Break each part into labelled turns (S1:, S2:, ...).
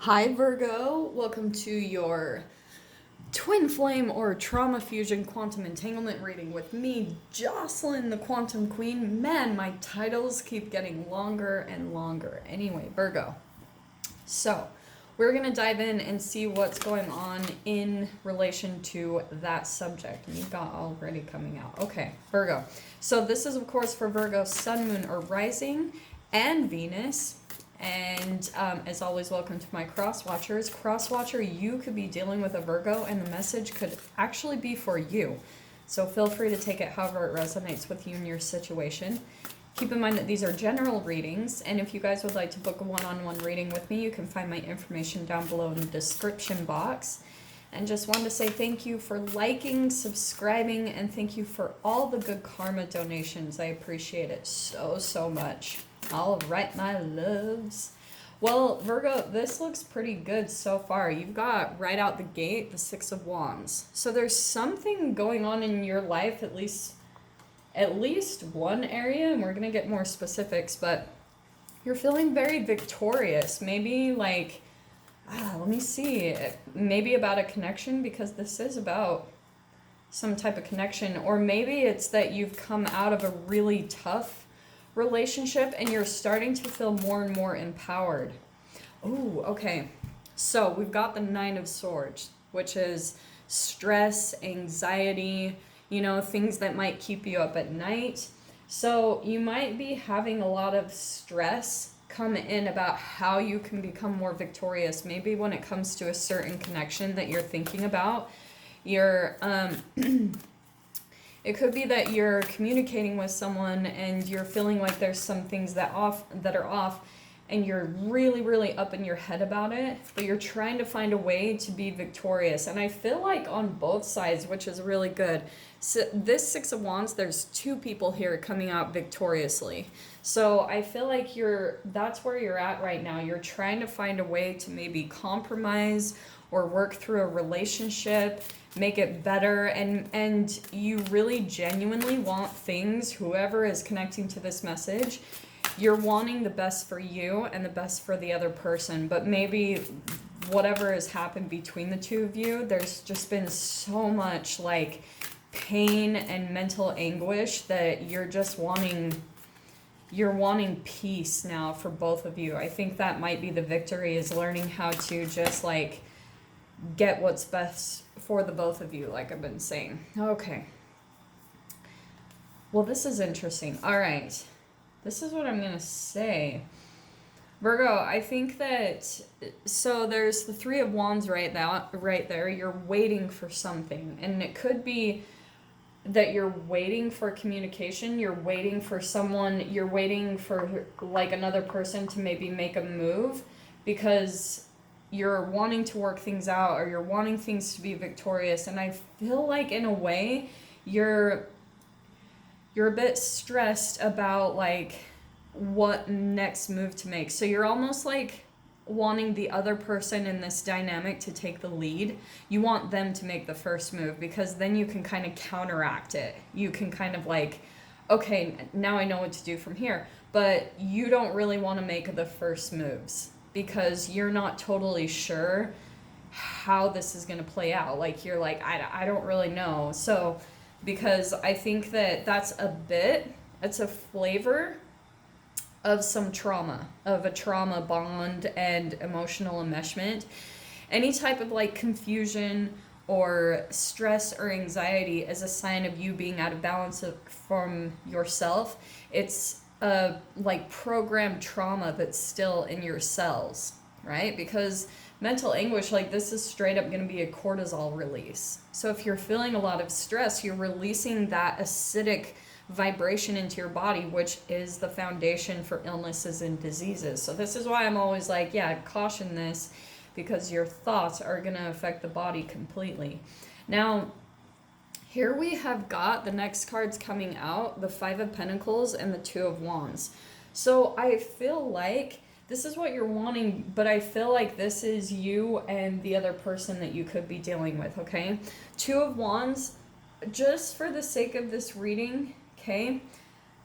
S1: Hi Virgo, welcome to your twin flame or trauma fusion quantum entanglement reading with me, Jocelyn, the quantum queen. Man, my titles keep getting longer and longer. Anyway, Virgo. So, we're going to dive in and see what's going on in relation to that subject. And you've got already coming out. Okay, Virgo. So, this is, of course, for Virgo, Sun, Moon, or Rising, and Venus. And as always, welcome to my cross watchers. Cross watcher, you could be dealing with a Virgo, and the message could actually be for you. So feel free to take it however it resonates with you in your situation. Keep in mind that these are general readings, and if you guys would like to book a one-on-one reading with me, you can find my information down below in the description box. And just wanted to say thank you for liking, subscribing, and thank you for all the good karma donations. I appreciate it so much. All right, my loves. Well, Virgo, this looks pretty good so far. You've got right out the gate the Six of Wands. So there's something going on in your life, at least one area, and we're going to get more specifics, but you're feeling very victorious. Maybe like, let me see, maybe about a connection, because this is about some type of connection, or maybe it's that you've come out of a really tough relationship and you're starting to feel more and more empowered. Oh, okay. So we've got the Nine of Swords, which is stress, anxiety, things that might keep you up at night. So you might be having a lot of stress come in about how you can become more victorious. Maybe when it comes to a certain connection that you're thinking about, you're it could be that you're communicating with someone and you're feeling like there's some things that are off, and you're really up in your head about it, but you're trying to find a way to be victorious. And I feel like on both sides, which is really good. So this Six of Wands, there's two people here coming out victoriously. So I feel like that's where you're at right now. You're trying to find a way to maybe compromise or work through a relationship, make it better, and you really genuinely want things, whoever is connecting to this message, you're wanting the best for you and the best for the other person. But maybe whatever has happened between the two of you, there's just been so much like pain and mental anguish that you're wanting peace now for both of you. I think that might be the victory, is learning how to just like get what's best for the both of you, like I've been saying. Okay. Well, this is interesting. All right. This is what I'm going to say. Virgo, I think that, so there's the Three of Wands right there. You're waiting for something. And it could be that you're waiting for communication. You're waiting for someone. You're waiting for like another person to maybe make a move, because you're wanting to work things out, or you're wanting things to be victorious. And I feel like in a way you're a bit stressed about like what next move to make. So you're almost like wanting the other person in this dynamic to take the lead. You want them to make the first move, because then you can kind of counteract it. You can kind of like, okay, now I know what to do from here. But you don't really want to make the first moves, because you're not totally sure how this is going to play out. Like you're like, I don't really know. So because I think that it's a flavor of some trauma, of a trauma bond and emotional enmeshment. Any type of like confusion or stress or anxiety is a sign of you being out of balance from yourself. It's a like programmed trauma that's still in your cells, right? Because mental anguish, like this is straight up going to be a cortisol release. So if you're feeling a lot of stress, you're releasing that acidic vibration into your body, which is the foundation for illnesses and diseases. So this is why I'm always like, caution this, because your thoughts are going to affect the body completely. Now, here we have got the next cards coming out, the Five of Pentacles and the Two of Wands. So I feel like this is what you're wanting, but I feel like this is you and the other person that you could be dealing with, okay? Two of Wands, just for the sake of this reading, okay?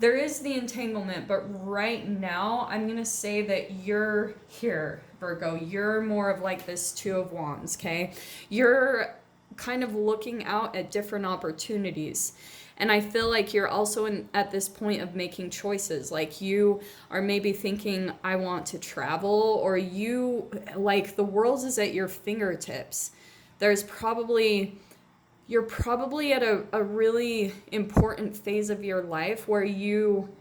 S1: there is the entanglement, but right now I'm going to say that you're here, Virgo. You're more of like this Two of Wands, okay? You're kind of looking out at different opportunities. And I feel like you're also at this point of making choices. Like you are maybe thinking, I want to travel, or you, like the world is at your fingertips. There's probably, you're probably at a really important phase of your life where you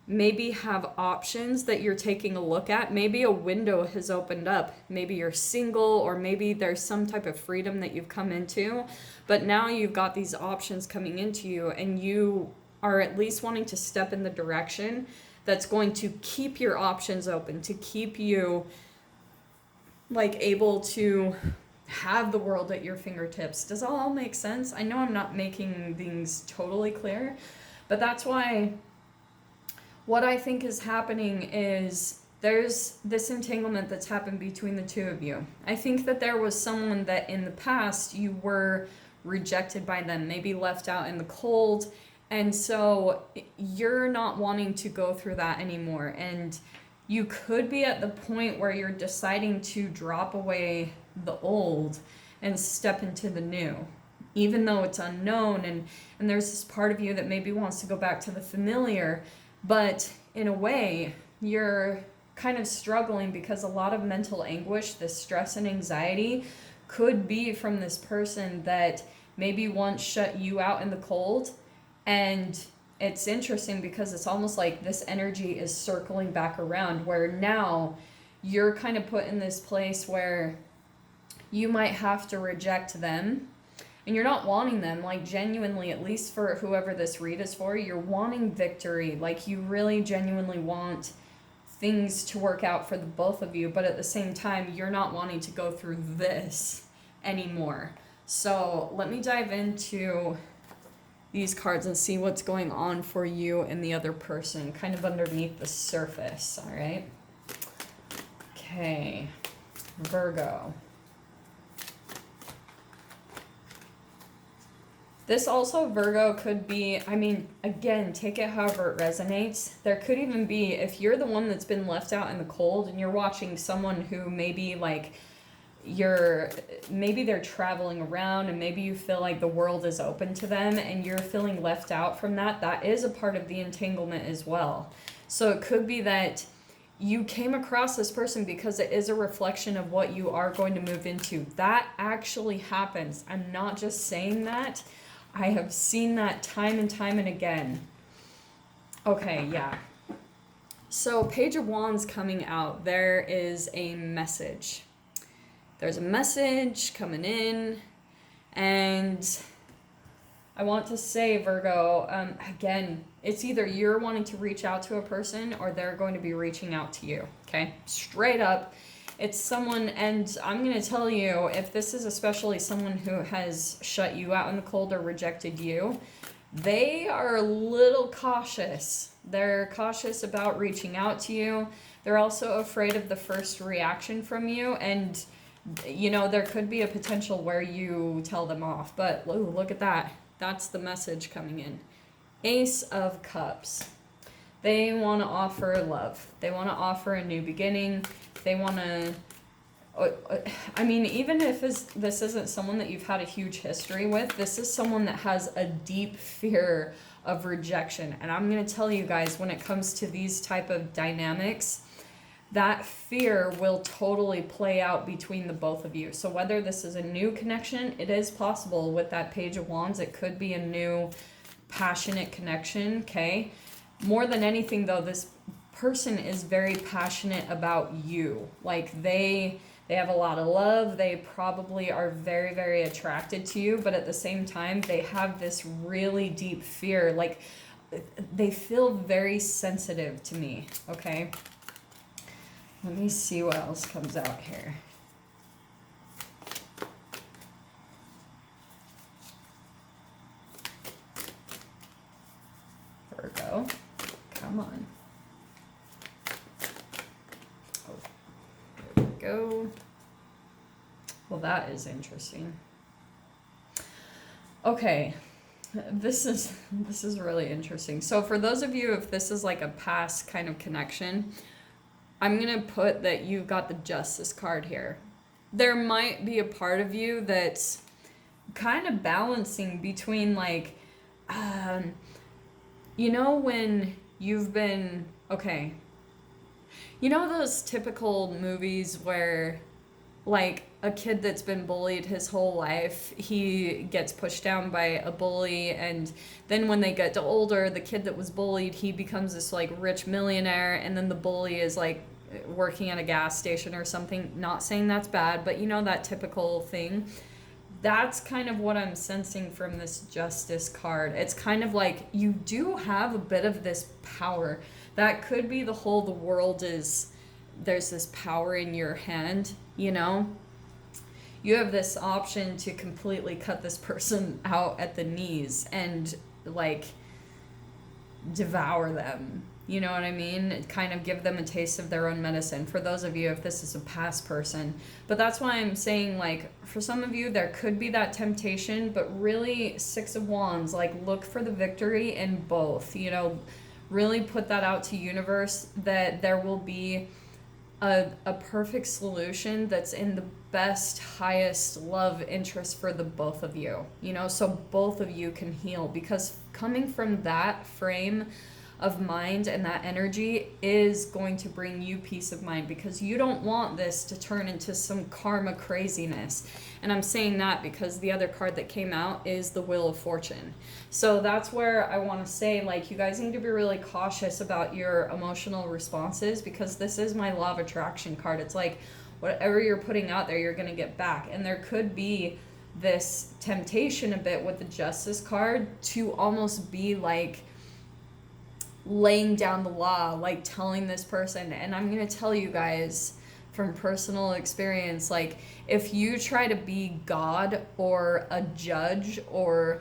S1: maybe have options that you're taking a look at. Maybe a window has opened up. Maybe you're single, or maybe there's some type of freedom that you've come into. But now you've got these options coming into you, and you are at least wanting to step in the direction that's going to keep your options open, to keep you like able to have the world at your fingertips. Does that all make sense? I know I'm not making things totally clear, but that's why what I think is happening is there's this entanglement that's happened between the two of you. I think that there was someone that in the past you were rejected by them, maybe left out in the cold, and so you're not wanting to go through that anymore. And you could be at the point where you're deciding to drop away the old and step into the new, even though it's unknown. And there's this part of you that maybe wants to go back to the familiar, but in a way, you're kind of struggling because a lot of mental anguish, this stress and anxiety could be from this person that maybe once shut you out in the cold. And it's interesting because it's almost like this energy is circling back around, where now you're kind of put in this place where you might have to reject them. And you're not wanting them, like genuinely, at least for whoever this read is for, you're wanting victory. Like you really genuinely want things to work out for the both of you, but at the same time, you're not wanting to go through this anymore. So let me dive into these cards and see what's going on for you and the other person, kind of underneath the surface, all right? Okay, Virgo. This also, Virgo, could be, I mean, again, take it however it resonates. There could even be, if you're the one that's been left out in the cold and you're watching someone who maybe like maybe they're traveling around and maybe you feel like the world is open to them and you're feeling left out from that, that is a part of the entanglement as well. So it could be that you came across this person because it is a reflection of what you are going to move into. That actually happens. I'm not just saying that. I have seen that time and time and again. Okay, yeah. So Page of Wands coming out. There is a message. There's a message coming in. And I want to say, Virgo, again, it's either you're wanting to reach out to a person or they're going to be reaching out to you, okay? Straight up. It's someone, and I'm going to tell you, if this is especially someone who has shut you out in the cold or rejected you, they are a little cautious. They're cautious about reaching out to you. They're also afraid of the first reaction from you, and, you know, there could be a potential where you tell them off. But, ooh, look at that. That's the message coming in. Ace of Cups. They want to offer love. They want to offer a new beginning. They want to, I mean, even if this isn't someone that you've had a huge history with, this is someone that has a deep fear of rejection. And I'm going to tell you guys, when it comes to these type of dynamics, that fear will totally play out between the both of you. So whether this is a new connection, it is possible with that Page of Wands. It could be a new passionate connection, okay? More than anything, though, this person is very passionate about you. Like they have a lot of love. They probably are very, very attracted to you, but at the same time, they have this really deep fear. Like they feel very sensitive to me, okay? Let me see what else comes out here. Virgo, come on. Go. Well, that is interesting. Okay, This is really interesting. So for those of you, if this is like a past kind of connection, I'm gonna put that you've got the Justice card here. There might be a part of you that's kind of balancing between like, um, when you've been okay. You know those typical movies where like a kid that's been bullied his whole life, he gets pushed down by a bully, and then when they get to older, the kid that was bullied, he becomes this like rich millionaire, and then the bully is like working at a gas station or something. Not saying that's bad, but you know that typical thing. That's kind of what I'm sensing from this Justice card. It's kind of like you do have a bit of this power. That could be the world is, there's this power in your hand, you know? You have this option to completely cut this person out at the knees and like devour them. You know what I mean? Kind of give them a taste of their own medicine. For those of you, if this is a past person. But that's why I'm saying, like, for some of you, there could be that temptation, but really, Six of Wands, like, look for the victory in both. You know, really put that out to universe that there will be a perfect solution that's in the best, highest love interest for the both of you. You know, so both of you can heal. Because coming from that frame of mind and that energy is going to bring you peace of mind, because you don't want this to turn into some karma craziness. And I'm saying that because the other card that came out is the Wheel of Fortune. So that's where I want to say, like, you guys need to be really cautious about your emotional responses, because this is my Law of Attraction card. It's like whatever you're putting out there, you're going to get back. And there could be this temptation a bit with the Justice card to almost be like laying down the law, like telling this person. And I'm going to tell you guys from personal experience, like, if you try to be God or a judge, or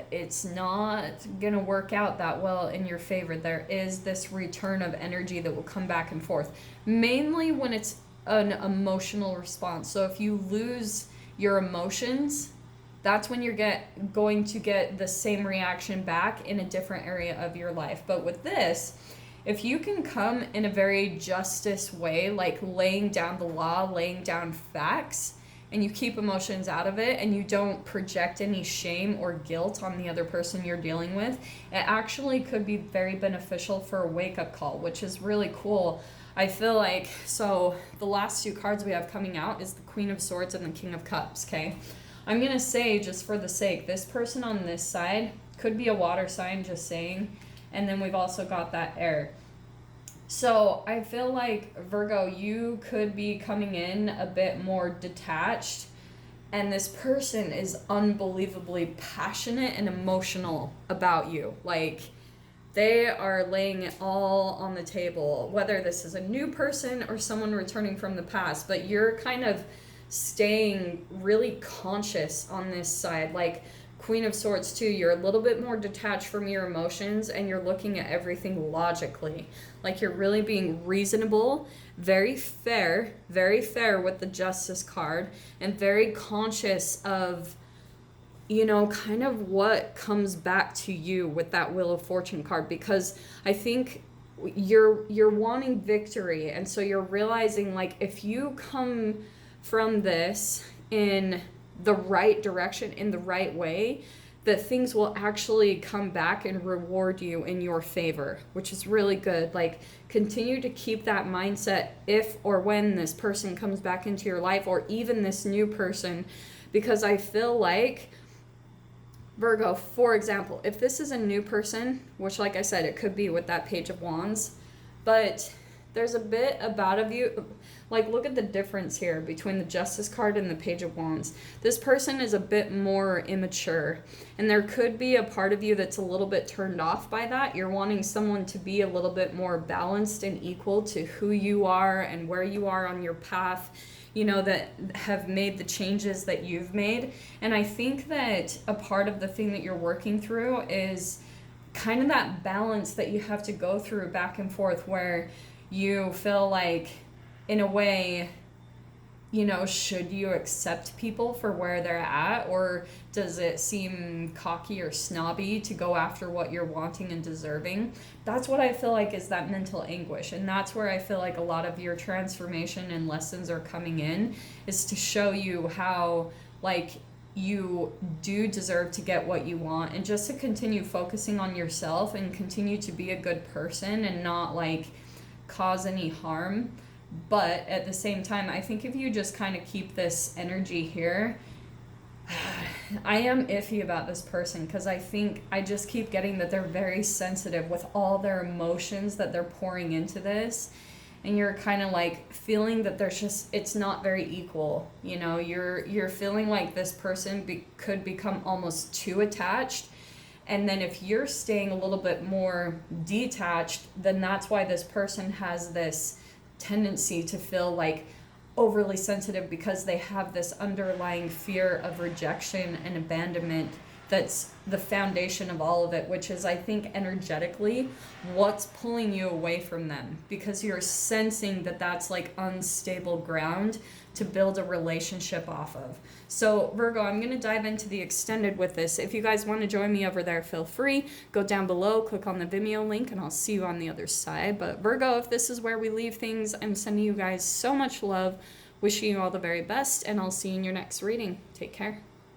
S1: it's not going to work out that well in your favor. There is this return of energy that will come back and forth, mainly when it's an emotional response. So if you lose your emotions, that's when you're going to get the same reaction back in a different area of your life. But with this, if you can come in a very justice way, like laying down the law, laying down facts, and you keep emotions out of it, and you don't project any shame or guilt on the other person you're dealing with, it actually could be very beneficial for a wake-up call, which is really cool. I feel like, so the last two cards we have coming out is the Queen of Swords and the King of Cups, okay? I'm going to say, just for the sake, this person on this side could be a water sign, just saying. And then we've also got that air. So I feel like, Virgo, you could be coming in a bit more detached. And this person is unbelievably passionate and emotional about you. Like, they are laying it all on the table, whether this is a new person or someone returning from the past. But you're kind of staying really conscious on this side. Like Queen of Swords too, you're a little bit more detached from your emotions, and you're looking at everything logically. Like, you're really being reasonable, very fair with the Justice card, and very conscious of, you know, kind of what comes back to you with that Wheel of Fortune card. Because I think you're wanting victory, and so you're realizing, like, if you come from this in the right direction, in the right way, that things will actually come back and reward you in your favor, which is really good. Like, continue to keep that mindset if or when this person comes back into your life, or even this new person, because I feel like, Virgo, for example, if this is a new person, which, like I said, it could be with that Page of Wands, but there's a bit about of you, like, look at the difference here between the Justice card and the Page of Wands. This person is a bit more immature, and there could be a part of you that's a little bit turned off by that. You're wanting someone to be a little bit more balanced and equal to who you are and where you are on your path, you know, that have made the changes that you've made. And I think that a part of the thing that you're working through is kind of that balance that you have to go through back and forth, where you feel like, in a way, should you accept people for where they're at, or does it seem cocky or snobby to go after what you're wanting and deserving? That's what I feel like is that mental anguish. And that's where I feel like a lot of your transformation and lessons are coming in, is to show you how, like, you do deserve to get what you want, and just to continue focusing on yourself and continue to be a good person and not, like, cause any harm. But at the same time, I think if you just kind of keep this energy here, I am iffy about this person, because I think I just keep getting that they're very sensitive with all their emotions that they're pouring into this. And you're kind of like feeling that there's just, it's not very equal. You're feeling like this person could become almost too attached. And then if you're staying a little bit more detached, then that's why this person has this tendency to feel like overly sensitive, because they have this underlying fear of rejection and abandonment that's the foundation of all of it, which is, I think, energetically what's pulling you away from them, because you're sensing that that's like unstable ground to build a relationship off of. So Virgo, I'm going to dive into the extended with this. If you guys want to join me over there, feel free. Go down below, click on the Vimeo link, and I'll see you on the other side. But Virgo, if this is where we leave things, I'm sending you guys so much love, wishing you all the very best, and I'll see you in your next reading. Take care.